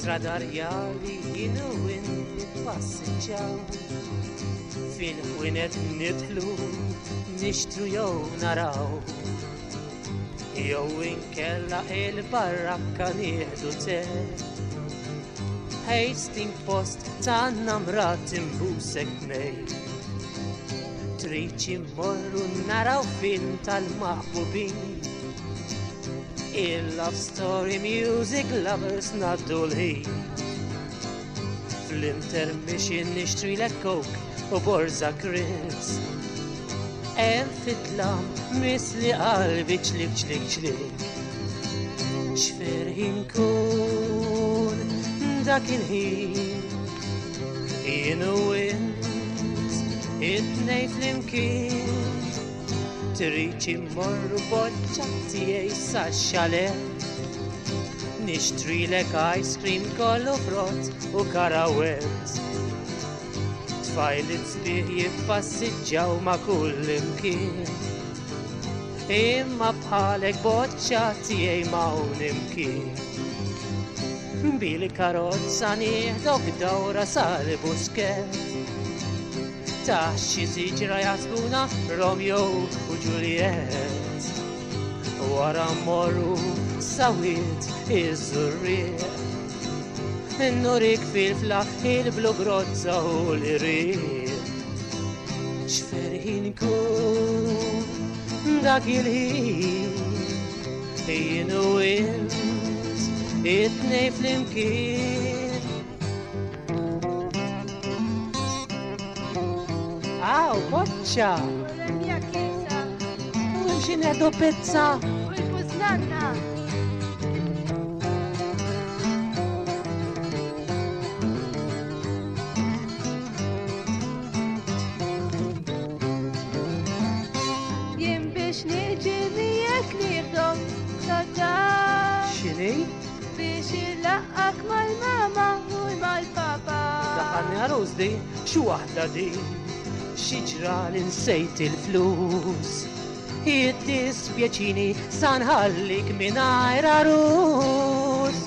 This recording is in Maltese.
Stradarjali jienu nitpassiġġaw fil-ħwienet nidħlu nixtru jew naraw jew inkella il-barrakka nieħdu te Hasting Post tanna mrat imbusek ngħid Trid immorru naraw film tal-maħbubin Il-love story music lovers naddu l-ħin Fl-intermission nishtrilek coke u borza Chris fit-tlam misli qalbi ċlik ċlik ċlik Xferħin kun dak il-ħin Jienu wins it-nej fl-imkien Trid immorru boċċa tiegħi sax-xalet Nishtrilek ice cream kollu frott u karawet Tfajlit sbieħ jiffassiġġaw ma' kull imkien Imma bħalek boċċa tiegħi m'hawn imkien Bil-karozza nieħdok dawra sal-busket Taħxi siġra jasbuna Romeo u Juliet Wara morru sawiet iż-żurriet Nurik fil-fla il-blu grozza u l-iriet Xferħin kun dak il-ħin Jienu wins it-nej fl-imkien Aw, boċċa! Mia kisa U xineddu pizza! u l-pużlanna. Jien biex niġi miegħek nieħdok tata Xini? biex ilaqqak mal-mama u mal-papa. Daħanni għaruz di, xu waħda di Xieġra l-insejt il-flus Jiddispjaċini sanħallik minajr arus